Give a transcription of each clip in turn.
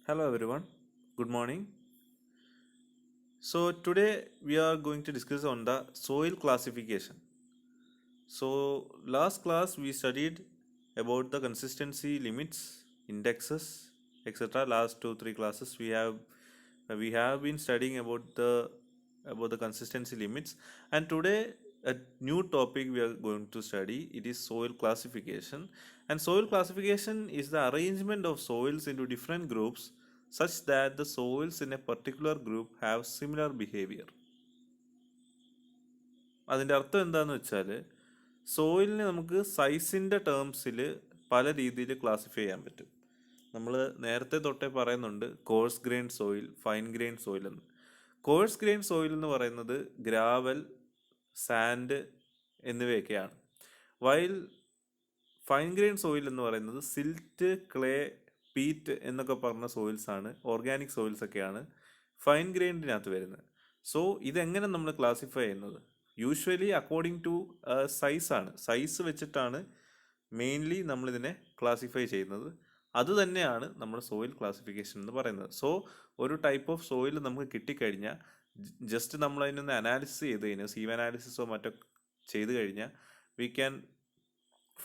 Hello everyone, good morning. So today we are going to discuss on the soil classification. So last class we studied about the consistency limits, indexes, etc. Last 2-3 classes we have been studying about the consistency limits, and today a new topic we are going to study. It is soil classification, and soil classification is the arrangement of soils into different groups such that the soils in a particular group have similar behavior. അതിൻ്റെ അർത്ഥം എന്താണെന്ന് വെച്ചാൽ സോയിലിനെ നമുക്ക് സൈസിൻ്റെ ടേംസിൽ പല രീതിയിൽ classify ചെയ്യാൻ പറ്റും. നമ്മൾ നേരത്തെ തൊട്ടേ പറയുന്നുണ്ട് course grain soil, fine grain soil എന്ന്. കോഴ്സ് ഗ്രെയിൻ സോയിൽ എന്ന് പറയുന്നത് ഗ്രാവൽ, സാൻഡ് എന്നിവയൊക്കെയാണ്. വൈൽ ഫൈൻ ഗ്രെയിൻ സോയിൽ എന്ന് പറയുന്നത് സിൽറ്റ്, ക്ലേ, പീറ്റ് എന്നൊക്കെ പറഞ്ഞ സോയിൽസ് ആണ്, ഓർഗാനിക് സോയിൽസ് ഒക്കെയാണ് ഫൈൻ ഗ്രെയിനിനകത്ത് വരുന്നത്. സോ ഇതെങ്ങനെ നമ്മൾ ക്ലാസിഫൈ ചെയ്യുന്നത്? യൂഷ്വലി അക്കോർഡിംഗ് ടു സൈസ് വെച്ചിട്ടാണ് മെയിൻലി നമ്മളിതിനെ ക്ലാസിഫൈ ചെയ്യുന്നത്. അത് തന്നെയാണ് നമ്മുടെ സോയിൽ ക്ലാസിഫിക്കേഷൻ എന്ന് പറയുന്നത്. സോ ഒരു ടൈപ്പ് ഓഫ് സോയിൽ നമുക്ക് കിട്ടിക്കഴിഞ്ഞാൽ ജസ്റ്റ് നമ്മൾ അതിനൊന്ന് അനാലിസിസ് ചെയ്ത് കഴിഞ്ഞാൽ, സീവ് അനാലിസിസോ മറ്റോ ചെയ്ത് കഴിഞ്ഞാൽ we can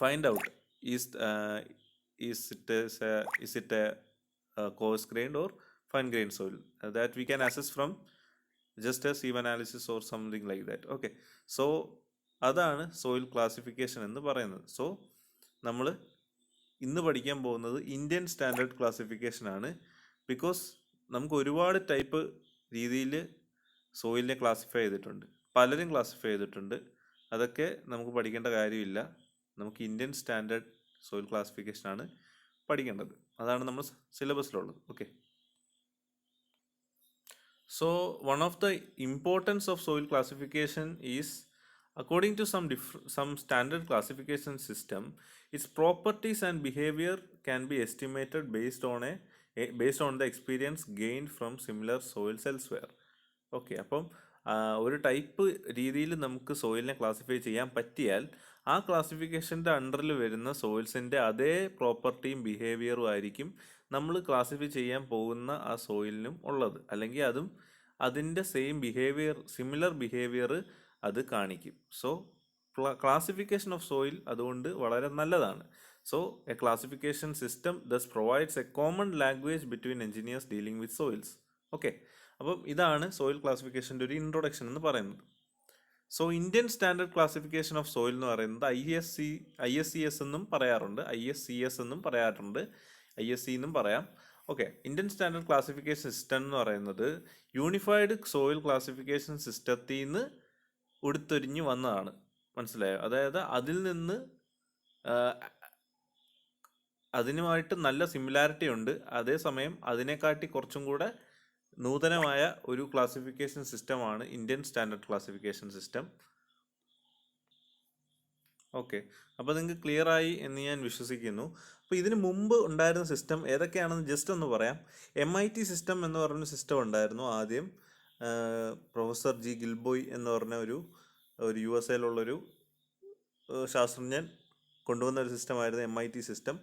find out is it a coarse grained or fine grained soil, that we can assess from just a sieve analysis or something like that. Okay, so അതാണ് soil classification എന്ന് പറയുന്നത്. So നമ്മൾ ഇന്ന് പഠിക്കാൻ പോകുന്നത് Indian standard classification ആണ്. Because നമുക്ക് ഒരുപാട് ടൈപ്പ് രീതിയിൽ സോയിലിനെ ക്ലാസിഫൈ ചെയ്തിട്ടുണ്ട്, പലരും ക്ലാസിഫൈ ചെയ്തിട്ടുണ്ട്. അതൊക്കെ നമുക്ക് പഠിക്കേണ്ട കാര്യമില്ല. നമുക്ക് ഇന്ത്യൻ സ്റ്റാൻഡേർഡ് സോയിൽ ക്ലാസിഫിക്കേഷൻ ആണ് പഠിക്കേണ്ടത്. അതാണ് നമ്മൾ സിലബസിലുള്ളത്. Okay, so one of the importance of soil classification is, according to some standard classification system, its properties and behavior can be estimated based on the experience gained from similar soils elsewhere. Okay, അപ്പം ഒരു type രീതിയിൽ നമുക്ക് സോയിലിനെ classify ചെയ്യാൻ പറ്റിയാൽ ആ ക്ലാസിഫിക്കേഷൻ്റെ അണ്ടറിൽ വരുന്ന സോയിൽസിൻ്റെ അതേ പ്രോപ്പർട്ടിയും ബിഹേവിയറും ആയിരിക്കും നമ്മൾ ക്ലാസിഫൈ ചെയ്യാൻ പോകുന്ന ആ സോയിലിനും ഉള്ളത്. അല്ലെങ്കിൽ അതും അതിൻ്റെ സിമിലർ ബിഹേവിയർ അത് കാണിക്കും. സോ ക്ലാസിഫിക്കേഷൻ ഓഫ് സോയിൽ അതുകൊണ്ട് വളരെ നല്ലതാണ്. So a classification system thus provides a common language between engineers dealing with soils. Okay, അപ്പം ഇതാണ് സോയിൽ ക്ലാസിഫിക്കേഷൻ്റെ ഒരു ഇൻട്രൊഡക്ഷൻ എന്ന് പറയുന്നത്. So Indian standard classification of soil എന്ന് പറയുന്നത് ISCS എന്നും പറയാറുണ്ട്, ISCS എന്നും പറയാറുണ്ട്, ISC എന്നും പറയാം. Okay, Indian standard classification system എന്ന് പറയുന്നത് യൂണിഫൈഡ് സോയിൽ ക്ലാസിഫിക്കേഷൻ സിസ്റ്റത്തിൽ നിന്ന് ഉടുത്തൊരിഞ്ഞ് വന്നതാണ്. മനസ്സിലായോ? അതായത് അതിൽ നിന്ന് അതിനുമായിട്ട് നല്ല സിമിലാരിറ്റി ഉണ്ട്, അതേസമയം അതിനെക്കാട്ടി കുറച്ചും കൂടെ നൂതനമായ ഒരു ക്ലാസിഫിക്കേഷൻ സിസ്റ്റമാണ് Indian standard classification system. Okay, അപ്പോൾ നിങ്ങൾക്ക് ക്ലിയർ ആയി എന്ന് ഞാൻ വിശ്വസിക്കുന്നു. അപ്പോൾ ഇതിന് മുമ്പ് ഉണ്ടായിരുന്ന സിസ്റ്റം ഏതൊക്കെയാണെന്ന് ജസ്റ്റ് ഒന്ന് പറയാം. MIT സിസ്റ്റം എന്ന് പറഞ്ഞൊരു സിസ്റ്റം ഉണ്ടായിരുന്നു. ആദ്യം പ്രൊഫസർ ജി ഗിൽബോയ് എന്ന് പറഞ്ഞ ഒരു USA-യിലുള്ളൊരു ശാസ്ത്രജ്ഞൻ കൊണ്ടുവന്ന ഒരു സിസ്റ്റമായിരുന്നു MIT സിസ്റ്റം.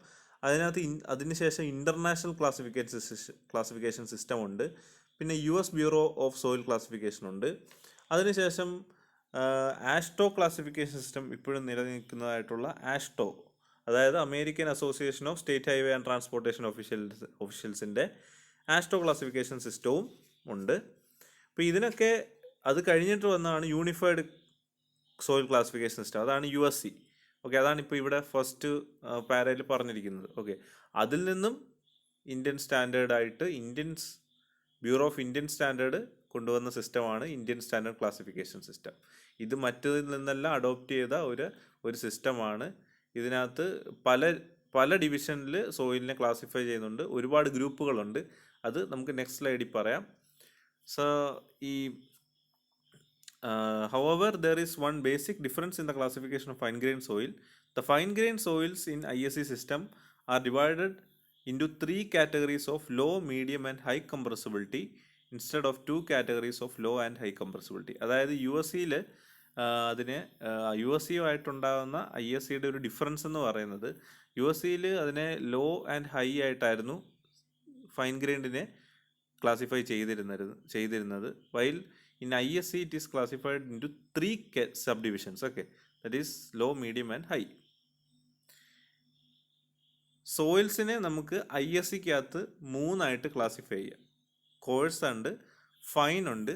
അതിനുശേഷം ഇൻ്റർനാഷണൽ ക്ലാസിഫിക്കേഷൻ സിസ്റ്റം ഉണ്ട്. പിന്നെ US bureau of soil classification ഉണ്ട്. അതിനുശേഷം ആഷ്ടോ ക്ലാസിഫിക്കേഷൻ സിസ്റ്റം ഇപ്പോഴും നിലനിൽക്കുന്നതായിട്ടുള്ള ആഷ്ടോ, അതായത് American association of state highway and transportation ഒഫീഷ്യൽസിൻ്റെ ആഷ്ടോ ക്ലാസിഫിക്കേഷൻ സിസ്റ്റവും ഉണ്ട്. അപ്പോൾ ഇതിനൊക്കെ അത് കഴിഞ്ഞിട്ട് വന്നതാണ് യൂണിഫൈഡ് സോയിൽ ക്ലാസിഫിക്കേഷൻ സിസ്റ്റം, അതാണ് USC. ഓക്കെ, അതാണ് ഇപ്പോൾ ഇവിടെ ഫസ്റ്റ് പാരയിൽ പറഞ്ഞിരിക്കുന്നത്. ഓക്കെ, അതിൽ നിന്നും ഇന്ത്യൻ സ്റ്റാൻഡേർഡായിട്ട് ബ്യൂറോ ഓഫ് ഇന്ത്യൻ സ്റ്റാൻഡേർഡ് കൊണ്ടുവന്ന സിസ്റ്റമാണ് ഇന്ത്യൻ സ്റ്റാൻഡേർഡ് ക്ലാസിഫിക്കേഷൻ സിസ്റ്റം. ഇത് മറ്റതിൽ നിന്നെല്ലാം അഡോപ്റ്റ് ചെയ്ത ഒരു സിസ്റ്റമാണ്. ഇതിനകത്ത് പല ഡിവിഷനിൽ സോയിലിനെ ക്ലാസിഫൈ ചെയ്യുന്നുണ്ട്, ഒരുപാട് ഗ്രൂപ്പുകളുണ്ട്. അത് നമുക്ക് നെക്സ്റ്റ് സ്ലൈഡിൽ പറയാം. So however, there is one basic difference in the classification of fine-grained soil. The fine-grained soils in ISC system are divided into 3 categories of low, medium and high compressibility instead of 2 categories of low and high compressibility. അതായത് USC-യിൽ അതിന് USC-യുമായിട്ടുണ്ടാകുന്ന ISC-യുടെ ഒരു difference എന്ന് പറയുന്നത്, USC-യിൽ അതിനെ law and high ആയിട്ടായിരുന്നു fine ഗ്രൈൻഡിനെ classify ചെയ്തിരുന്നത് while in ISC it is classified into 3 subdivisions. Okay, that is low, medium and high. സോയിൽസിനെ നമുക്ക് ISCക്കകത്ത് 3ആയിട്ട് classify ചെയ്യാം. കോഴ്സ് ഉണ്ട്, ഫൈൻ ഉണ്ട്,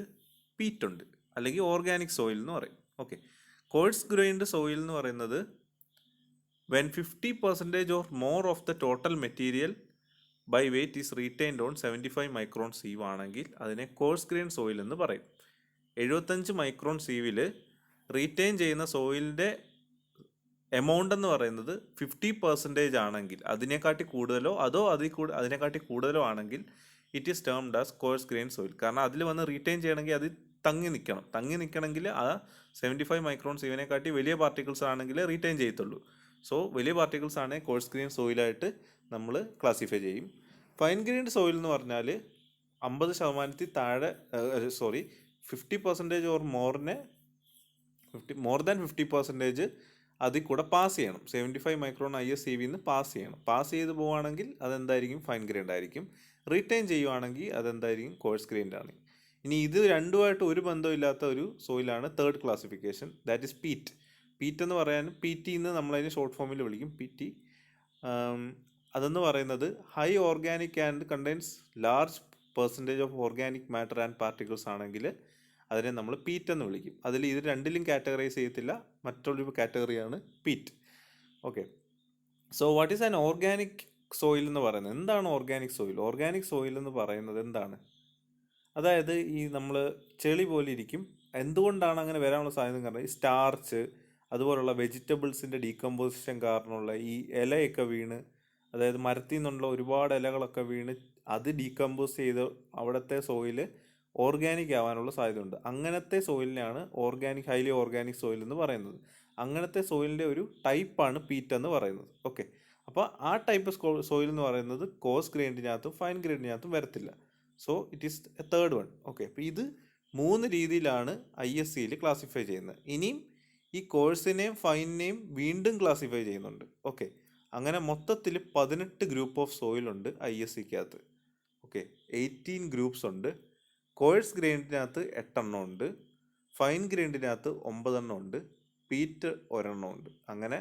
പീറ്റ് ഉണ്ട്, അല്ലെങ്കിൽ ഓർഗാനിക് സോയിൽ എന്ന് പറയും. ഓക്കെ, കോഴ്സ് ഗ്രൈൻഡ് സോയിൽ എന്ന് പറയുന്നത് when 50% or more of the total material by weight is retained on 75 micron sieve ആണെങ്കിൽ അതിനെ കോഴ്സ് ഗ്രെയിൻ സോയിൽ എന്ന് പറയും. 75 മൈക്രോൺ സീവിൽ റീറ്റെയിൻ ചെയ്യുന്ന സോയിലിൻ്റെ എമൗണ്ട് എന്ന് പറയുന്നത് 50% ആണെങ്കിൽ, അതിനെക്കാട്ടി കൂടുതലോ അതിനെക്കാട്ടി കൂടുതലോ ആണെങ്കിൽ it is termed as course grain soil. കാരണം അതിൽ വന്ന് റീറ്റെയിൻ ചെയ്യണമെങ്കിൽ അത് തങ്ങി നിൽക്കണമെങ്കിൽ ആ 75 മൈക്രോൺ സീവിനെക്കാട്ടി വലിയ പാർട്ടിക്കിൾസ് ആണെങ്കിൽ റീറ്റെയിൻ ചെയ്യത്തുള്ളൂ. സോ വലിയ പാർട്ടിക്കിൾസ് ആണെങ്കിൽ കോഴ്സ് ഗ്രെയിൻ സോയിലായിട്ട് നമ്മൾ ക്ലാസിഫൈ ചെയ്യും. ഫൈൻ ഗ്രെയിൻഡ് സോയിൽ എന്ന് പറഞ്ഞാൽ 50% താഴെ 50% ഓർ മോർ ദാൻ 50% അതിൽ കൂടെ പാസ് ചെയ്യണം. 75 മൈക്രോൺ ISCVന്ന് പാസ് ചെയ്യണം. പാസ് ചെയ്ത് പോവുകയാണെങ്കിൽ അതെന്തായിരിക്കും? ഫൈൻ ഗ്രൈൻഡ് ആയിരിക്കും. റീറ്റെയിൻ ചെയ്യുവാണെങ്കിൽ അതെന്തായിരിക്കും? കോഴ്സ് ഗ്രൈൻഡ് ആണ്. ഇനി ഇത് രണ്ടുമായിട്ട് ഒരു ബന്ധമില്ലാത്ത ഒരു സോയിലാണ് third classification, that is peat. Peat എന്ന് പറയാൻ PT എന്ന് നമ്മളതിന് ഷോർട്ട് ഫോമിൽ വിളിക്കും, PT. അതെന്ന് പറയുന്നത് high organic and contains large percentage of organic matter and particles ആണെങ്കിൽ അതിനെ നമ്മൾ പീറ്റ് എന്ന് വിളിക്കും. അതിൽ ഇത് രണ്ടിലും കാറ്റഗറൈസ് ചെയ്യത്തില്ല, മറ്റൊരു കാറ്റഗറിയാണ് peat. Okay, so what is an organic soil എന്ന് പറയുന്നത്? എന്താണ് ഓർഗാനിക് സോയിൽ? ഓർഗാനിക് സോയിൽ എന്ന് പറയുന്നത് എന്താണ്? അതായത് ഈ നമ്മൾ ചെളി പോലെ ഇരിക്കും. എന്തുകൊണ്ടാണ് അങ്ങനെ വരാനുള്ള സാധ്യത? കാരണം ഈ സ്റ്റാർച്ച്, അതുപോലുള്ള വെജിറ്റബിൾസിൻ്റെ ഡീകമ്പോസിഷൻ കാരണമുള്ള ഈ ഇലയൊക്കെ വീണ്, അതായത് മരത്തിൽ നിന്നുള്ള ഒരുപാട് ഇലകളൊക്കെ വീണ് അത് ഡീകമ്പോസ് ചെയ്ത് അവിടുത്തെ സോയിൽ ഓർഗാനിക് ആവാനുള്ള സാധ്യതയുണ്ട്. അങ്ങനത്തെ സോയിലിനെയാണ് ഹൈലി ഓർഗാനിക് സോയിൽ എന്ന് പറയുന്നത്. അങ്ങനത്തെ സോയിലിൻ്റെ ഒരു ടൈപ്പാണ് പീറ്റ് എന്ന് പറയുന്നത്. ഓക്കെ, അപ്പോൾ ആ ടൈപ്പ് സോയിൽ എന്ന് പറയുന്നത് കോഴ്സ് ഗ്രൈൻഡിനകത്തും ഫൈൻ ഗ്രൈൻഡിനകത്തും വരത്തില്ല. So it is A third one. Okay, അപ്പോൾ ഇത് 3 രീതിയിലാണ് ISCയിൽ ക്ലാസിഫൈ ചെയ്യുന്നത്. ഇനിയും ഈ കോഴ്സിനെയും ഫൈനിനെയും വീണ്ടും ക്ലാസിഫൈ ചെയ്യുന്നുണ്ട്. ഓക്കെ, അങ്ങനെ മൊത്തത്തിൽ 18 ഗ്രൂപ്പ് ഓഫ് സോയിൽ ഉണ്ട് ISCക്കകത്ത്. ഓക്കെ, 18 ഗ്രൂപ്പ്സ് ഉണ്ട്. കോഴ്സ് ഗ്രൈൻഡിനകത്ത് 8 എണ്ണം ഉണ്ട്, ഫൈൻ ഗ്രൈൻഡിനകത്ത് 9 എണ്ണം ഉണ്ട്, പീറ്റ് 1 എണ്ണം ഉണ്ട്. അങ്ങനെ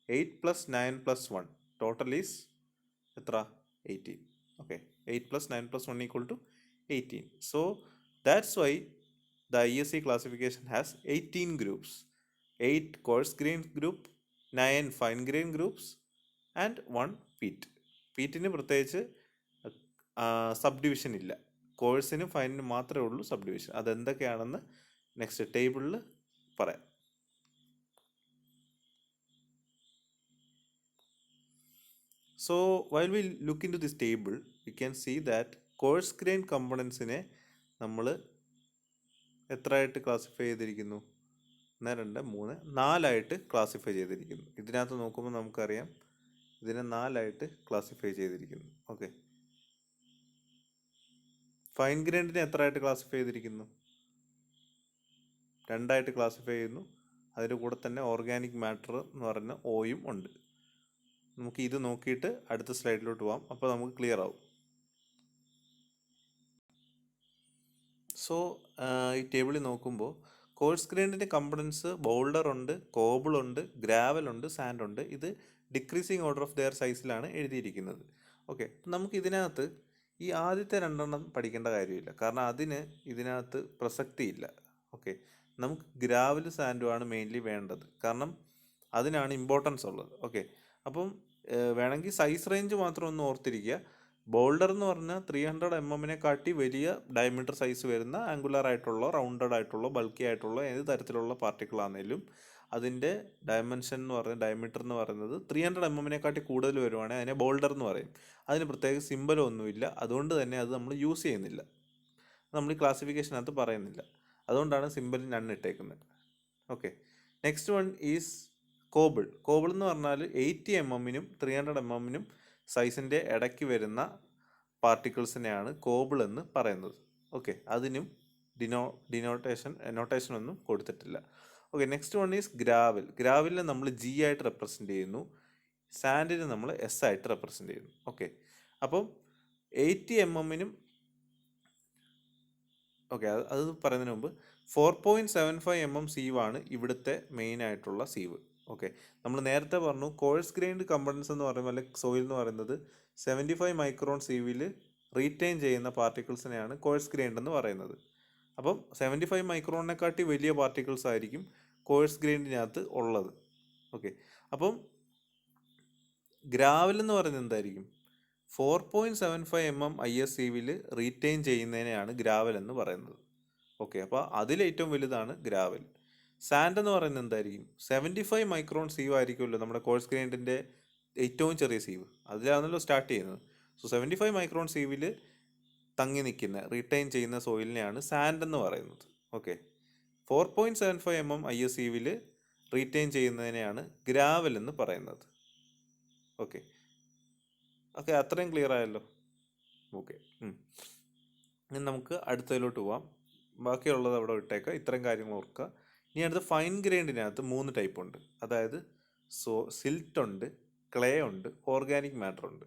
8 + 9 + 1 ടോട്ടൽ ഈസ് എത്ര? 18. Okay, 8 + 9 + 1 = 18. So that's why the ISC classification has 18 groups. 8 coarse grain group, 9 fine grain groups and 1 peat. പീറ്റിന് പ്രത്യേകിച്ച് സബ്ഡിവിഷൻ ഇല്ല. കോഴ്സിനും ഫൈനിനും മാത്രമേ ഉള്ളൂ സബ്ഡിവിഷൻ. അതെന്തൊക്കെയാണെന്ന് നെക്സ്റ്റ് ടേബിളിൽ പറയാം. So while we look into this table, we can see that coarse grain componentsനെ നമ്മൾ എത്രയായിട്ട് classify ചെയ്തിരിക്കുന്നു? 1, 2, 3, 4ആയിട്ട് classify ചെയ്തിരിക്കുന്നു. ഇതിനകത്ത് നോക്കുമ്പോൾ നമുക്കറിയാം ഇതിനെ 4ആയിട്ട് ക്ലാസിഫൈ ചെയ്തിരിക്കുന്നു. ഓക്കെ, ഫൈൻ ഗ്രൈൻഡിനെ എത്രയായിട്ട് ക്ലാസിഫൈ ചെയ്തിരിക്കുന്നു? 2ആയിട്ട് ക്ലാസിഫൈ ചെയ്യുന്നു. അതിൻ്റെ കൂടെ തന്നെ ഓർഗാനിക് മാറ്റർ എന്ന് പറഞ്ഞ ഓയും ഉണ്ട്. നമുക്ക് ഇത് നോക്കിയിട്ട് അടുത്ത സ്ലൈഡിലോട്ട് പോകാം, അപ്പോൾ നമുക്ക് ക്ലിയർ ആവും. സോ ഈ ടേബിളിൽ നോക്കുമ്പോൾ കോഴ്സ് ഗ്രൈൻഡിൻ്റെ കമ്പണൻസ് ബോൾഡർ ഉണ്ട്, കോബിൾ ഉണ്ട്, ഗ്രാവൽ ഉണ്ട്, സാൻഡ് ഉണ്ട്. ഇത് ഡിക്രീസിങ് ഓർഡർ ഓഫ് ദെയർ സൈസിലാണ് എഴുതിയിരിക്കുന്നത്. ഓക്കെ, നമുക്ക് ഇതിനകത്ത് ഈ ആദ്യത്തെ 2 എണ്ണം പഠിക്കേണ്ട കാര്യമില്ല, കാരണം ഇതിനകത്ത് പ്രസക്തിയില്ല. ഓക്കെ, നമുക്ക് ഗ്രാവലും സാൻഡുമാണ് മെയിൻലി വേണ്ടത്, കാരണം അതിനാണ് ഇമ്പോർട്ടൻസ് ഉള്ളത്. ഓക്കെ, അപ്പം വേണമെങ്കിൽ സൈസ് റേഞ്ച് മാത്രം ഒന്ന് ഓർത്തിരിക്കുക. ബോൾഡർ എന്ന് പറഞ്ഞാൽ 300 mm വലിയ ഡയമീറ്റർ സൈസ് വരുന്ന ആംഗുലർ ആയിട്ടുള്ള, റൗണ്ടഡ് ആയിട്ടുള്ള, ബൾക്കി ആയിട്ടുള്ള ഏത് തരത്തിലുള്ള പാർട്ടിക്കിൾ ആണെങ്കിലും അതിൻ്റെ ഡയമെൻഷൻ എന്ന് പറയുന്നത്, ഡയമീറ്റർ എന്ന് പറയുന്നത് 300 mm കൂടുതൽ വരുവാണെങ്കിൽ അതിനെ ബോൾഡർ എന്ന് പറയും. അതിന് പ്രത്യേക സിമ്പലോ ഒന്നുമില്ല, അതുകൊണ്ട് തന്നെ അത് നമ്മൾ യൂസ് ചെയ്യുന്നില്ല, നമ്മൾ ഈ ക്ലാസിഫിക്കേഷനകത്ത് പറയുന്നില്ല. അതുകൊണ്ടാണ് സിമ്പൽ നൺ ഇട്ടേക്കുന്നത്. Okay, next one is cobble. Cobble എന്ന് പറഞ്ഞാൽ 80 mm-നും 300 mm-നും സൈസിൻ്റെ ഇടയ്ക്ക് വരുന്ന പാർട്ടിക്കിൾസിനെയാണ് കോബിൾ എന്ന് പറയുന്നത്. ഓക്കെ, അതിനും നൊട്ടേഷൻ ഒന്നും കൊടുത്തിട്ടില്ല. Okay, next one is gravel. ഗ്രാവലിനെ നമ്മൾ G ആയിട്ട് റെപ്രസെൻ്റ് ചെയ്യുന്നു, സാൻഡിനെ നമ്മൾ S ആയിട്ട് റെപ്രസെൻ്റ് ചെയ്യുന്നു. ഓക്കെ, അപ്പം 80 mm ഓക്കെ, അത് പറയുന്നതിന് മുമ്പ് 4.75 സീവാണ് ഇവിടുത്തെ മെയിൻ ആയിട്ടുള്ള സീവ്. ഓക്കെ, നമ്മൾ നേരത്തെ പറഞ്ഞു കോഴ്സ് ഗ്രെയിൻഡ് കമ്പണൻസ് എന്ന് പറയുമ്പോൾ അല്ലെങ്കിൽ സോയിൽ എന്ന് പറയുന്നത് 75 മൈക്രോൺ സീവിൽ റീറ്റെയിൻ ചെയ്യുന്ന പാർട്ടിക്കിൾസിനെയാണ് കോഴ്സ് ഗ്രെയിൻഡ് എന്ന് പറയുന്നത്. അപ്പം 75 മൈക്രോണിനെക്കാട്ടി വലിയ പാർട്ടിക്കിൾസ് ആയിരിക്കും കോഴ്സ് ഗ്രെയിൻഡിനകത്ത് ഉള്ളത്. ഓക്കെ, അപ്പം ഗ്രാവൽ എന്ന് പറയുന്നത് എന്തായിരിക്കും? 4.75 ISCവിൽ റീറ്റെയിൻ ചെയ്യുന്നതിനെയാണ് ഗ്രാവൽ എന്ന് പറയുന്നത്. ഓക്കെ, അപ്പോൾ അതിലേറ്റവും വലുതാണ് ഗ്രാവൽ. സാൻഡ് എന്ന് പറയുന്നത് എന്തായിരിക്കും? 75 മൈക്രോൺ സീവ് ആയിരിക്കുമല്ലോ നമ്മുടെ കോഴ്സ് ഗ്രൈൻഡിൻ്റെ ഏറ്റവും ചെറിയ സീവ്, അതിലാണല്ലോ സ്റ്റാർട്ട് ചെയ്യുന്നത്. സോ 75 മൈക്രോൺ സീവിൽ തങ്ങി നിൽക്കുന്ന റീറ്റെയിൻ ചെയ്യുന്ന സോയിലിനെയാണ് സാൻഡ് എന്ന് പറയുന്നത്. ഓക്കെ, 4.75 ISCവിൽ റീറ്റെയിൻ ചെയ്യുന്നതിനെയാണ് ഗ്രാവൽ എന്ന് പറയുന്നത്. ഓക്കെ ഓക്കെ, അത്രയും ക്ലിയർ ആയല്ലോ. ഓക്കെ, ഇനി നമുക്ക് അടുത്തതിലോട്ട് പോവാം. ബാക്കിയുള്ളത് അവിടെ വിട്ടേക്കാം, ഇത്രയും കാര്യങ്ങൾ ഓർക്കുക. ഇനി അടുത്ത് ഫൈൻ ഗ്രൈൻഡിനകത്ത് 3 ടൈപ്പ് ഉണ്ട്. അതായത് സിൽട്ട് ഉണ്ട്, ക്ലേ ഉണ്ട്, ഓർഗാനിക് മാറ്റർ ഉണ്ട്.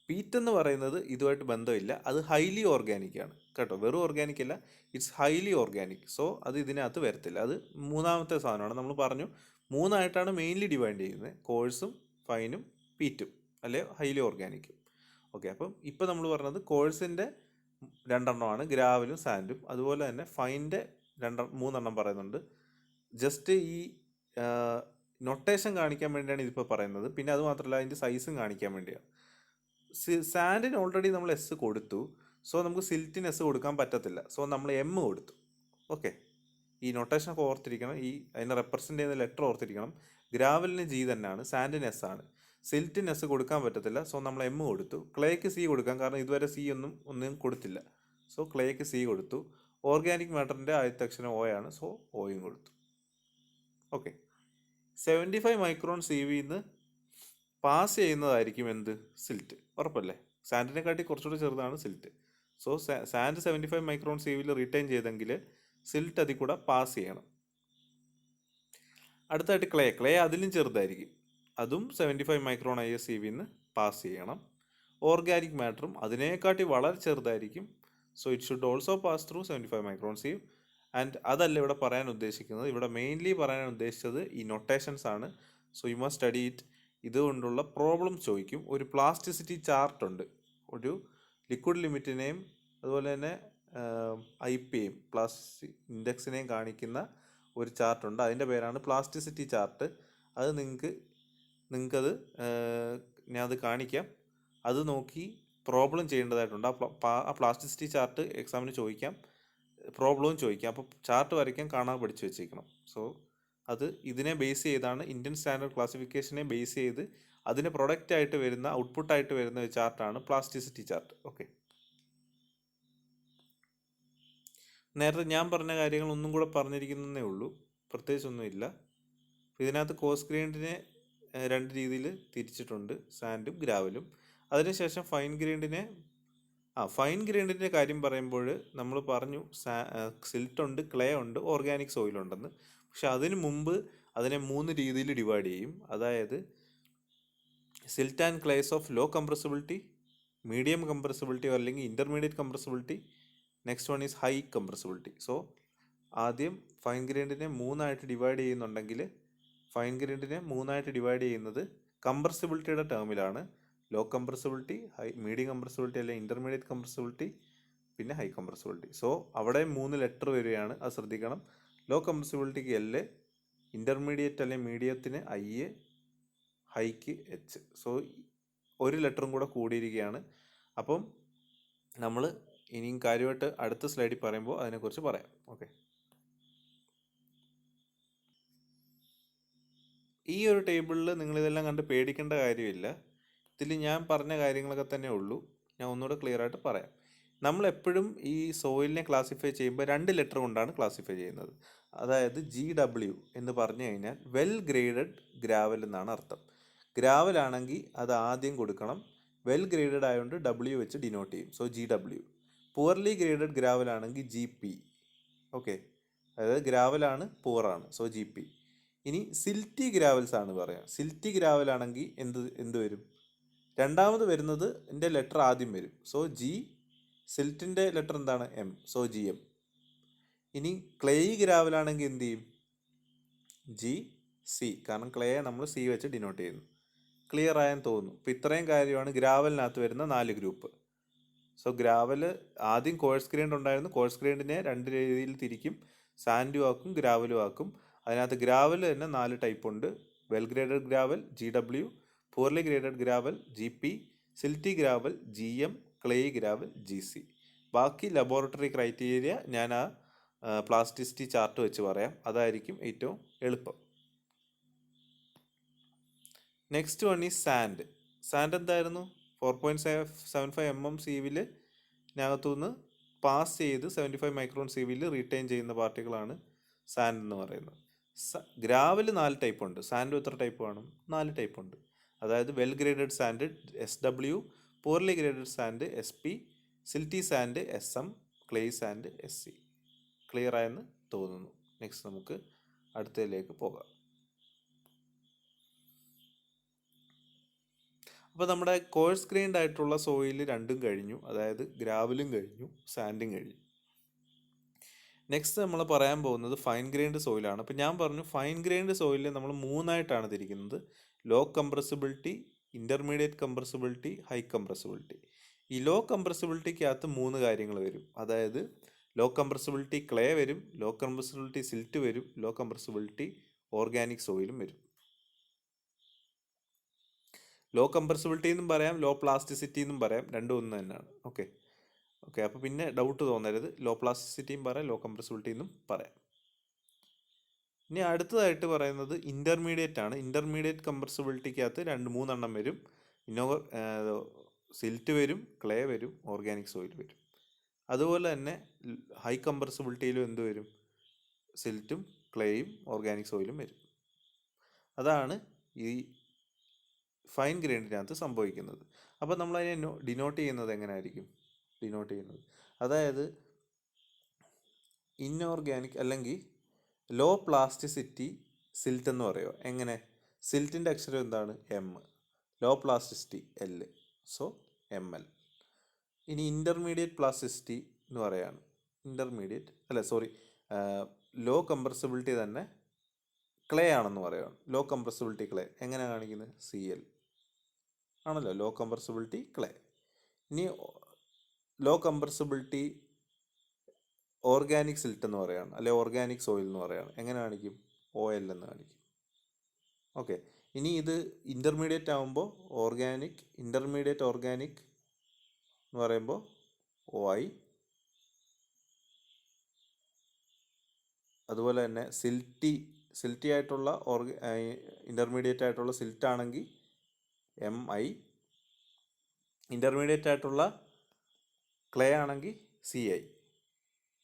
പീറ്റ് എന്ന് പറയുന്നത് ഇതുമായിട്ട് ബന്ധമില്ല, അത് ഹൈലി ഓർഗാനിക് ആണ് കേട്ടോ, വെറും ഓർഗാനിക് അല്ല, ഇറ്റ്സ് ഹൈലി ഓർഗാനിക്. സോ അത് ഇതിനകത്ത് വരത്തില്ല. അത് മൂന്നാമത്തെ സാധനമാണ്. നമ്മൾ പറഞ്ഞു 3ആയിട്ടാണ് മെയിൻലി ഡിവൈഡ് ചെയ്യുന്നത്, കോഴ്സും ഫൈനും പീറ്റും അല്ലെ ഹൈലി ഓർഗാനിക്കും. ഓക്കെ, അപ്പം ഇപ്പം നമ്മൾ പറഞ്ഞത് കോഴ്സിൻ്റെ 2 ഗ്രാവലും സാൻഡും. അതുപോലെ തന്നെ ഫൈൻ്റെ 3 പറയുന്നുണ്ട്. ജസ്റ്റ് ഈ നൊട്ടേഷൻ കാണിക്കാൻ വേണ്ടിയാണ് ഇതിപ്പോൾ പറയുന്നത്. പിന്നെ അത് മാത്രമല്ല, അതിൻ്റെ സൈസും കാണിക്കാൻ വേണ്ടിയാണ്. സാൻഡിന് ഓൾറെഡി നമ്മൾ എസ് കൊടുത്തു, സോ നമുക്ക് സിൽറ്റിന് എസ് കൊടുക്കാൻ പറ്റത്തില്ല. സോ നമ്മൾ എം കൊടുത്തു. ഓക്കെ, ഈ നൊട്ടേഷനൊക്കെ ഓർത്തിരിക്കണം, ഈ അതിനെ റെപ്രസെൻ്റ് ചെയ്യുന്ന ലെറ്റർ ഓർത്തിരിക്കണം. ഗ്രാവലിന് ജി തന്നെയാണ്, സാൻഡിന് എസ് ആണ്. സിൽറ്റിന് എസ് കൊടുക്കാൻ പറ്റത്തില്ല, സോ നമ്മൾ എം കൊടുത്തു. ക്ലേക്ക് സി കൊടുക്കാം, കാരണം ഇതുവരെ സി ഒന്നും കൊടുത്തില്ല. സോ ക്ലേക്ക് സി കൊടുത്തു. ഓർഗാനിക് മാറ്ററിൻ്റെ ആദ്യത്തെ അക്ഷരം ഒ ആണ്, സോ ഒയും കൊടുത്തു. ഓക്കെ, 75 മൈക്രോൺ സി വിന്ന് പാസ് ചെയ്യുന്നതായിരിക്കും എന്ത്? സിൽറ്റ്. ഉറപ്പല്ലേ? സാൻഡിനെക്കാട്ടി കുറച്ചുകൂടി ചെറുതാണ് silt. So sand 75 micron C വിയിൽ റിട്ടേൺ ചെയ്തെങ്കിൽ സിൽറ്റ് അതിൽ കൂടെ പാസ് ചെയ്യണം. അടുത്തായിട്ട് ക്ലേ അതിലും ചെറുതായിരിക്കും, അതും 75 മൈക്രോൺ ISCവിന്ന് പാസ് ചെയ്യണം. ഓർഗാനിക് മാറ്ററും അതിനേക്കാട്ടി വളരെ ചെറുതായിരിക്കും. So it should also pass through 75 micron sieve. And അതല്ല ഇവിടെ പറയാൻ ഉദ്ദേശിക്കുന്നത്. ഇവിടെ മെയിൻലി പറയാൻ ഉദ്ദേശിച്ചത് ഈ നൊട്ടേഷൻസ് ആണ്. So you must study it. ഇതുകൊണ്ടുള്ള പ്രോബ്ലം ചോദിക്കും. ഒരു പ്ലാസ്റ്റിസിറ്റി ചാർട്ട് ഉണ്ട്, ഒരു ലിക്വിഡ് ലിമിറ്റിനെയും അതുപോലെ തന്നെ IPയും പ്ലാസ്റ്റിക് ഇൻഡെക്സിനെയും കാണിക്കുന്ന ഒരു ചാർട്ടുണ്ട്. അതിൻ്റെ പേരാണ് പ്ലാസ്റ്റിസിറ്റി ചാർട്ട്. അത് നിങ്ങൾക്കത് ഞാൻ അത് കാണിക്കാം. അത് നോക്കി പ്രോബ്ലം ചെയ്യേണ്ടതായിട്ടുണ്ട്. ആ പ്ലാസ്റ്റിസിറ്റി ചാർട്ട് എക്സാമിന് ചോദിക്കാം, പ്രോബ്ലവും ചോദിക്കാം. അപ്പോൾ ചാർട്ട് വരയ്ക്കാൻ കാണാൻ പഠിച്ചു വെച്ചേക്കണം. സോ അത് ഇതിനെ ബേസ് ചെയ്താണ്, ഇന്ത്യൻ സ്റ്റാൻഡേർഡ് ക്ലാസിഫിക്കേഷനെ ബേസ് ചെയ്ത് അതിന് പ്രൊഡക്റ്റായിട്ട് വരുന്ന ഔട്ട്പുട്ടായിട്ട് വരുന്ന ഒരു ചാർട്ടാണ് പ്ലാസ്റ്റിസിറ്റി ചാർട്ട്. ഓക്കെ, നേരത്തെ ഞാൻ പറഞ്ഞ കാര്യങ്ങൾ ഒന്നും കൂടെ പറഞ്ഞിരിക്കുന്നതേ ഉള്ളൂ, പ്രത്യേകിച്ചൊന്നുമില്ല. ഇതിനകത്ത് കോഴ്സ് ഗ്രൈൻഡിനെ 2 രീതിയിൽ തിരിച്ചിട്ടുണ്ട്, സാൻഡും ഗ്രാവലും. അതിനുശേഷം ഫൈൻ ഗ്രൈൻഡിൻ്റെ കാര്യം പറയുമ്പോൾ നമ്മൾ പറഞ്ഞു സിൽട്ട് ഉണ്ട്, ക്ലേ ഉണ്ട്, ഓർഗാനിക് സോയിൽ ഉണ്ടെന്ന്. പക്ഷെ അതിന് മുമ്പ് അതിനെ 3 രീതിയിൽ ഡിവൈഡ് ചെയ്യും. അതായത് silt and clays of low compressibility, medium compressibility അല്ലെങ്കിൽ intermediate compressibility, next one is high compressibility. So ആദ്യം ഫൈൻ ഗ്രൈൻഡിനെ 3ആയിട്ട് ഡിവൈഡ് ചെയ്യുന്നുണ്ടെങ്കിൽ ഫൈൻ ഗ്രൈൻഡിനെ 3ആയിട്ട് ഡിവൈഡ് ചെയ്യുന്നത് കംപ്രസിബിലിറ്റിയുടെ ടേമിലാണ്. ലോ കംപ്രസിബിലിറ്റി, മീഡിയം കംപ്രസിബിലിറ്റി അല്ലെങ്കിൽ ഇൻ്റർമീഡിയറ്റ് കംപ്രസിബിലിറ്റി, പിന്നെ ഹൈ കംപ്രസിബിലിറ്റി. സോ അവിടെ 3 ലെറ്റർ വരികയാണ്, അത് ശ്രദ്ധിക്കണം. ലോ കംപ്രസിബിലിറ്റിക്ക് L, ഇൻ്റർമീഡിയറ്റ് അല്ലെങ്കിൽ മീഡിയത്തിന് I, ഹൈക്ക് H. സോ ഒരു ലെറ്ററും കൂടെ കൂടിയിരിക്കുകയാണ്. അപ്പം നമ്മൾ ഇനിയും കാര്യമായിട്ട് അടുത്ത സ്ലൈഡിൽ പറയുമ്പോൾ അതിനെക്കുറിച്ച് പറയാം. ഓക്കെ, ഈ ഒരു ടേബിളിൽ നിങ്ങളിതെല്ലാം കണ്ട് പേടിക്കേണ്ട കാര്യമില്ല. ഇതിൽ ഞാൻ പറഞ്ഞ കാര്യങ്ങളൊക്കെ തന്നെ ഉള്ളൂ. ഞാൻ ഒന്നുകൂടെ ക്ലിയർ ആയിട്ട് പറയാം. നമ്മളെപ്പോഴും ഈ സോയിലിനെ ക്ലാസിഫൈ ചെയ്യുമ്പോൾ 2 ലെറ്റർ കൊണ്ടാണ് ക്ലാസിഫൈ ചെയ്യുന്നത്. അതായത് GW എന്ന് പറഞ്ഞു കഴിഞ്ഞാൽ വെൽ ഗ്രേഡഡ് ഗ്രാവൽ എന്നാണ് അർത്ഥം. ഗ്രാവൽ ആണെങ്കിൽ അത് ആദ്യം കൊടുക്കണം. വെൽ ഗ്രേഡഡ് ആയതുകൊണ്ട് W വെച്ച് ഡിനോട്ട് ചെയ്യും. So GW. Poorly graded gravel ആണെങ്കിൽ GP. ഓക്കെ, അതായത് ഗ്രാവലാണ്, പുവറാണ്, സോ GP. ഇനി സിൽറ്റി ഗ്രാവൽസ് ആണ് പറയാം. സിൽറ്റി ഗ്രാവൽ ആണെങ്കിൽ എന്ത് വരും? രണ്ടാമത് വരുന്നത് എൻ്റെ ലെറ്റർ ആദ്യം വരും. So G. സിൽറ്റിൻ്റെ ലെറ്റർ എന്താണ്? എം. So G M. ഇനി ക്ലേ ഗ്രാവലാണെങ്കിൽ എന്ത് ചെയ്യും? G C. കാരണം ക്ലേയെ നമ്മൾ സി വെച്ച് ഡിനോട്ട് ചെയ്യുന്നു. ക്ലിയർ ആയെന്ന് തോന്നുന്നു. അപ്പോൾ ഇത്രയും കാര്യമാണ് ഗ്രാവലിനകത്ത് വരുന്ന 4 ഗ്രൂപ്പ്. സോ ഗ്രാവൽ ആദ്യം കോഴ്സ് ഗ്രൈൻഡ് ഉണ്ടായിരുന്നു. കോഴ്സ് ഗ്രൈൻഡിനെ 2 രീതിയിൽ തിരിക്കും. സാൻഡും ആക്കും, ഗ്രാവലും ആക്കും. അതിനകത്ത് ഗ്രാവൽ തന്നെ 4 ടൈപ്പ് ഉണ്ട്. Well graded gravel GW, poorly graded gravel GP, silty gravel GM, clay gravel GC. ബാക്കി ലബോറട്ടറി ക്രൈറ്റീരിയ ഞാൻ ആ പ്ലാസ്റ്റിസിറ്റി ചാർട്ട് വെച്ച് പറയാം. അതായിരിക്കും ഏറ്റവും എളുപ്പം. നെക്സ്റ്റ് വൺ ഈ സാൻഡ്. സാൻഡ് എന്തായിരുന്നു? 4.75 mm സീവിലിനകത്തുനിന്ന് പാസ് ചെയ്ത് 75 മൈക്രോൺ സീവിൽ റീറ്റെയിൻ ചെയ്യുന്ന പാർട്ടികളാണ് സാൻഡ് എന്ന് പറയുന്നത്. ഗ്രാവൽ 4 ടൈപ്പ് ഉണ്ട്. സാൻഡ് എത്ര ടൈപ്പ് കാണും? 4 ടൈപ്പ് ഉണ്ട്. അതായത് well graded sand SW, poorly graded sand SP, silty sand SM, clay sand SC. Clear ആയെന്ന് തോന്നുന്നു. നെക്സ്റ്റ് നമുക്ക് അടുത്തതിലേക്ക് പോകാം. അപ്പോൾ നമ്മുടെ കോഴ്സ് ഗ്രൈൻഡ് ആയിട്ടുള്ള സോയിൽ രണ്ടും കഴിഞ്ഞു. അതായത് ഗ്രാവലും കഴിഞ്ഞു, സാൻഡും കഴിഞ്ഞു. നെക്സ്റ്റ് നമ്മൾ പറയാൻ പോകുന്നത് ഫൈൻ ഗ്രൈൻഡ് സോയിലാണ്. അപ്പോൾ ഞാൻ പറഞ്ഞു ഫൈൻ ഗ്രൈൻഡ് സോയിലിൽ നമ്മൾ 3ആയിട്ടാണ് തിരിക്കുന്നത്: low compressibility, intermediate compressibility, high compressibility. ഈ ലോ കംപ്രസിബിലിറ്റിക്കകത്ത് 3 കാര്യങ്ങൾ വരും. അതായത് ലോ കംപ്രസിബിലിറ്റി ക്ലേ വരും, ലോ കംപ്രസിബിലിറ്റി സിൽറ്റ് വരും, ലോ കംപ്രസിബിലിറ്റി ഓർഗാനിക് സോയിലും വരും. ലോ കംപ്രസിബിലിറ്റി എന്നും പറയാം, ലോ പ്ലാസ്റ്റിസിറ്റി എന്നും പറയാം. രണ്ടും ഒന്ന് തന്നെയാണ്. ഓക്കെ. അപ്പോൾ പിന്നെ ഡൗട്ട് തോന്നരുത്. ലോ പ്ലാസ്റ്റിസിറ്റിയും പറയാം, ലോ കംപ്രസിബിലിറ്റി എന്നും പറയാം. ഇനി അടുത്തതായിട്ട് പറയുന്നത് ഇൻ്റർമീഡിയറ്റ് ആണ്. ഇൻ്റർമീഡിയറ്റ് കംപ്രസിബിലിറ്റിക്കകത്ത് 2-3 എണ്ണം വരും. സിൽറ്റ് വരും, ക്ലേ വരും, ഓർഗാനിക് സോയിൽ വരും. അതുപോലെ തന്നെ ഹൈ കംപ്രസിബിലിറ്റിയിലും എന്ത് വരും? സിൽറ്റും ക്ലേയും ഓർഗാനിക് സോയിലും വരും. അതാണ് ഈ ഫൈൻ ഗ്രൈൻഡിനകത്ത് സംഭവിക്കുന്നത്. അപ്പോൾ നമ്മളതിനെ ഡിനോട്ട് ചെയ്യുന്നത് എങ്ങനെയായിരിക്കും? ഡിനോട്ട് ചെയ്യുന്നത് അതായത് ഇൻഓർഗാനിക് അല്ലെങ്കിൽ ലോ പ്ലാസ്റ്റിസിറ്റി സിൽറ്റ് എന്ന് പറയുമോ? എങ്ങനെ? സിൽറ്റിൻ്റെ അക്ഷരം എന്താണ്? M. Low plasticity L. So ML. ഇനി ഇൻ്റർമീഡിയറ്റ് പ്ലാസ്റ്റിസിറ്റി എന്ന് പറയാണ്. ലോ കംപ്രസിബിലിറ്റി തന്നെ ക്ലേ ആണെന്ന് പറയുകയാണ്. ലോ കംപ്രസിബിലിറ്റി ക്ലേ എങ്ങനെ കാണിക്കുന്നത്? CL ആണല്ലോ ലോ കംപ്രസിബിലിറ്റി ക്ലേ. ഇനി ലോ കംപ്രസിബിലിറ്റി ഓർഗാനിക് സിൽറ്റ് എന്ന് പറയുകയാണ്, അല്ലെ ഓർഗാനിക് സോയിൽ എന്ന് പറയുകയാണ്. എങ്ങനെ കാണിക്കും? OL എന്ന് കാണിക്കും. ഓക്കെ. ഇനി ഇത് ഇൻ്റർമീഡിയറ്റ് ആകുമ്പോൾ ഇൻ്റർമീഡിയറ്റ് ഓർഗാനിക് എന്ന് പറയുമ്പോൾ OI. അതുപോലെ തന്നെ സിൽറ്റി ആയിട്ടുള്ള ഇൻ്റർമീഡിയറ്റ് ആയിട്ടുള്ള സിൽറ്റ് ആണെങ്കിൽ MI. ഇൻ്റർമീഡിയറ്റ് ആയിട്ടുള്ള ക്ലേ ആണെങ്കിൽ CI.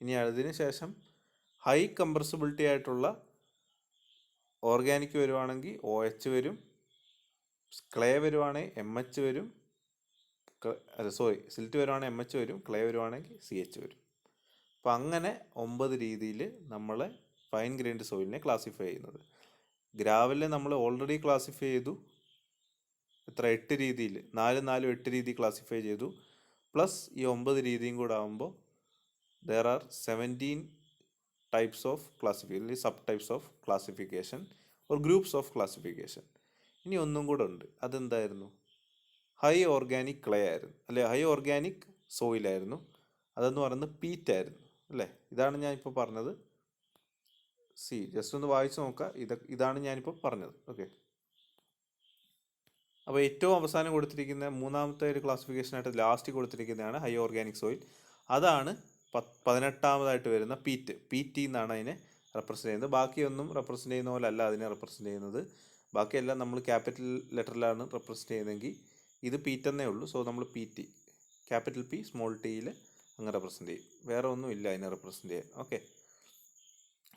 ഇനി അതിന് ശേഷം ഹൈ കംപ്രസിബിലിറ്റി ആയിട്ടുള്ള ഓർഗാനിക് വരുവാണെങ്കിൽ OH വരും, ക്ലേ വരുവാണെങ്കിൽ MH വരും, സിൽറ്റ് വരുവാണെങ്കിൽ MH വരും, ക്ലേ വരുവാണെങ്കിൽ CH വരും. അപ്പം അങ്ങനെ 9 രീതിയിൽ നമ്മൾ ഫൈൻ ഗ്രൈൻഡ് സോയിലിനെ ക്ലാസിഫൈ ചെയ്യുന്നത്. ഗ്രാവലിനെ നമ്മൾ ഓൾറെഡി ക്ലാസിഫൈ ചെയ്തു. 8 രീതിയിൽ, 4-4-8 രീതി ക്ലാസിഫൈ ചെയ്തു. പ്ലസ് ഈ 9 രീതിയും കൂടെ ആകുമ്പോൾ there are 17 types of classification, subtypes of classification or groups of classification. ഇനി ഒന്നും കൂടെ ഉണ്ട്. അതെന്തായിരുന്നു? ഹൈ ഓർഗാനിക് ക്ലേ ആയിരുന്നു, അല്ലെ ഹൈ ഓർഗാനിക് സോയിലായിരുന്നു. അതെന്ന് പറയുന്നത് പീറ്റ് ആയിരുന്നു, അല്ലേ? ഇതാണ് ഞാനിപ്പോൾ പറഞ്ഞത്. ജസ്റ്റ് ഒന്ന് വായിച്ചു നോക്കുക. ഇതാണ് ഞാനിപ്പോൾ പറഞ്ഞത്. ഓക്കെ. അപ്പോൾ ഏറ്റവും അവസാനം കൊടുത്തിരിക്കുന്ന 3ാമത്തെ ഒരു ക്ലാസിഫിക്കേഷനായിട്ട് ലാസ്റ്റ് കൊടുത്തിരിക്കുന്നതാണ് ഹൈ ഓർഗാനിക് സോയിൽ. അതാണ് 18ാമതായിട്ട് വരുന്ന PT എന്നാണ് അതിനെ റെപ്രസെൻ്റ് ചെയ്യുന്നത്. ബാക്കിയൊന്നും റെപ്രസെൻ്റ് ചെയ്യുന്ന പോലെ അല്ല അതിനെ റെപ്രസെൻ്റ് ചെയ്യുന്നത്. ബാക്കിയെല്ലാം നമ്മൾ ക്യാപിറ്റൽ ലെറ്ററിലാണ് റെപ്രസെൻ്റ് ചെയ്യുന്നതെങ്കിൽ ഇത് പീറ്റ് എന്നേ ഉള്ളൂ. സോ നമ്മൾ PT, ക്യാപിറ്റൽ P സ്മോൾ ടിയിൽ അങ്ങ് റെപ്രസെൻ്റ് ചെയ്യും. വേറെ ഒന്നും ഇല്ല അതിനെ റെപ്രസെൻ്റ് ചെയ്യാൻ. Okay.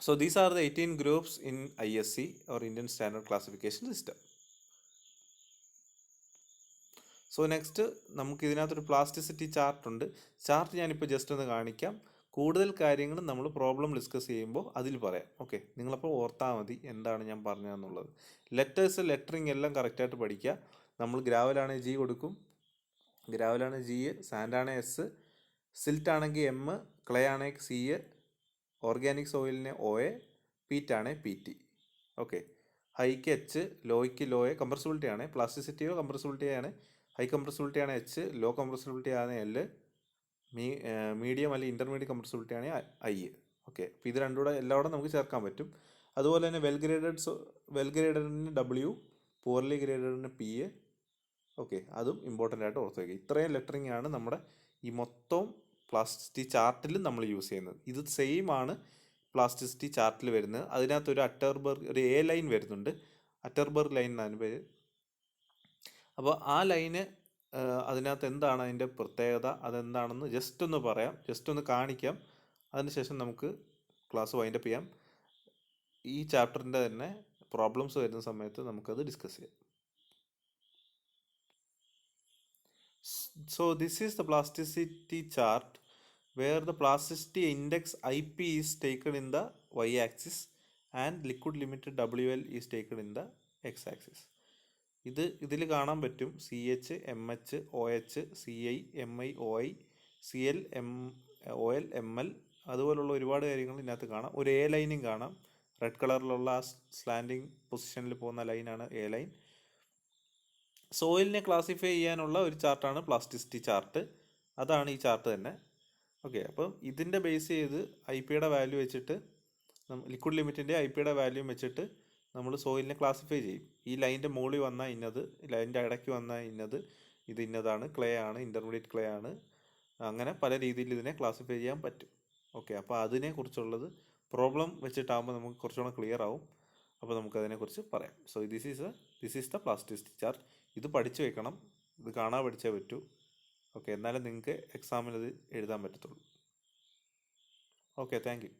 So these are the 18 groups in ISC or Indian standard classification system. So next നമുക്ക് ഇതിനകത്തൊരു പ്ലാസ്റ്റിസിറ്റി ചാർട്ടുണ്ട്. ചാർട്ട് ഞാനിപ്പോൾ ജസ്റ്റ് ഒന്ന് കാണിക്കാം. കൂടുതൽ കാര്യങ്ങൾ നമ്മൾ പ്രോബ്ലം ഡിസ്കസ് ചെയ്യുമ്പോൾ അതിൽ പറയാം. ഓക്കെ. നിങ്ങളപ്പോൾ ഓർത്താൽ മതി എന്താണ് ഞാൻ പറഞ്ഞതെന്നുള്ളത്. ലെറ്ററിങ് എല്ലാം കറക്റ്റായിട്ട് പഠിക്കുക. നമ്മൾ ഗ്രാവലാണ് ജി കൊടുക്കും, ഗ്രാവലാണ് ജി, സാൻഡാണ് എസ്, സിൽറ്റ് ആണെങ്കിൽ എം, ക്ലേ ആണെങ്കിൽ സി, ഓർഗാനിക് സോയിലിന് ഒ എ, പീറ്റ് ആണ് പി ടി. ഓക്കെ, ഹൈക്ക് എച്ച്, ലോയ്ക്ക് ലോ എ, കംപ്രസിബിലിറ്റി ആണ്, പ്ലാസ്റ്റിസിറ്റിയോ കംപ്രസിബിലിറ്റി ആണ്, ഹൈ കംപ്രസിബിലിറ്റി ആണ് എച്ച്, ലോ കംപ്രസിബിലിറ്റി ആണ് എൽ, മീഡിയം അല്ലെങ്കിൽ ഇൻ്റർമീഡിയറ്റ് കംപ്രസിബിലിറ്റി ആണ് ഐ. ഓക്കെ, അപ്പോൾ ഇത് രണ്ടുകൂടെ എല്ലാവരും നമുക്ക് ചേർക്കാൻ പറ്റും. അതുപോലെ തന്നെ വെൽ ഗ്രേഡഡിന് ഡബ്ല്യു, പൂർലി ഗ്രേഡഡിന് പി. ഓക്കെ, അതും ഇമ്പോർട്ടൻ്റ് ആയിട്ട് ഓർത്ത് വയ്ക്കുക. ഇത്രയും ലെറ്ററിങ് ആണ് നമ്മുടെ ഈ മൊത്തം പ്ലാസ്റ്റിസിറ്റി ചാർട്ടിലും നമ്മൾ യൂസ് ചെയ്യുന്നത്. ഇത് സെയിം ആണ് പ്ലാസ്റ്റിസിറ്റി ചാർട്ടിൽ വരുന്നത്. അതിനകത്ത് ഒരു അറ്റർബർഗ്, ഒരു എ ലൈൻ വരുന്നുണ്ട്, അറ്റർബർഗ് ലൈൻ എന്നാണ് പേര്. അപ്പോൾ ആ ലൈന് അതിനകത്ത് എന്താണ് അതിൻ്റെ പ്രത്യേകത, അതെന്താണെന്ന് ജസ്റ്റ് ഒന്ന് പറയാം, ജസ്റ്റ് ഒന്ന് കാണിക്കാം. അതിനുശേഷം നമുക്ക് ക്ലാസ് വൈൻഡപ്പ് ചെയ്യാം. ഈ ചാപ്റ്ററിൻ്റെ തന്നെ പ്രോബ്ലംസ് വരുന്ന സമയത്ത് നമുക്കത് ഡിസ്കസ് ചെയ്യാം. So this is the plasticity chart where the plasticity index IP is taken in the y-axis and liquid limit WL is taken in the x-axis. ഇതിൽ കാണാൻ പറ്റും CH, MH, OH, CI, MI, OI, CL, OL, ML, അതുപോലുള്ള ഒരുപാട് കാര്യങ്ങൾ ഇതിനകത്ത് കാണാം. ഒരു A ലൈനും കാണാം, റെഡ് കളറിലുള്ള ആ സ്ലാൻഡിങ് പൊസിഷനിൽ പോകുന്ന ലൈനാണ് എ ലൈൻ. സോയിലിനെ ക്ലാസിഫൈ ചെയ്യാനുള്ള ഒരു ചാർട്ടാണ് പ്ലാസ്റ്റിസിറ്റി ചാർട്ട്, അതാണ് ഈ ചാർട്ട് തന്നെ. ഓക്കെ, അപ്പം ഇതിൻ്റെ ബേസ് ചെയ്ത് IP-യുടെ വാല്യൂ വെച്ചിട്ട്, ലിക്വിഡ് ലിമിറ്റിൻ്റെ IP-യുടെ വാല്യൂ വെച്ചിട്ട് നമ്മൾ സോയിലിനെ ക്ലാസിഫൈ ചെയ്യും. ഈ ലൈൻ്റെ മുകളിൽ വന്നാൽ ഇന്നത്, ലൈൻ്റെ ഇടയ്ക്ക് വന്നാൽ ഇന്നത്, ഇത് ഇന്നതാണ്, ക്ലേ ആണ്, ഇൻ്റർമീഡിയറ്റ് ക്ലേ ആണ്, അങ്ങനെ പല രീതിയിൽ ഇതിനെ ക്ലാസിഫൈ ചെയ്യാൻ പറ്റും. ഓക്കെ, അപ്പോൾ അതിനെക്കുറിച്ചുള്ളത് പ്രോബ്ലം വെച്ചിട്ടാകുമ്പോൾ നമുക്ക് കുറച്ചുകൂടെ ക്ലിയർ ആവും. അപ്പോൾ നമുക്കതിനെക്കുറിച്ച് പറയാം. So this is the plasticity chart. ഇത് പഠിച്ചു വെക്കണം, ഇത് കാണാൻ പഠിച്ചേ പറ്റൂ. ഓക്കെ, എന്നാലും നിങ്ങൾക്ക് എക്സാമിൽ ഇത് എഴുതാൻ പറ്റത്തുള്ളൂ. Okay, thank you.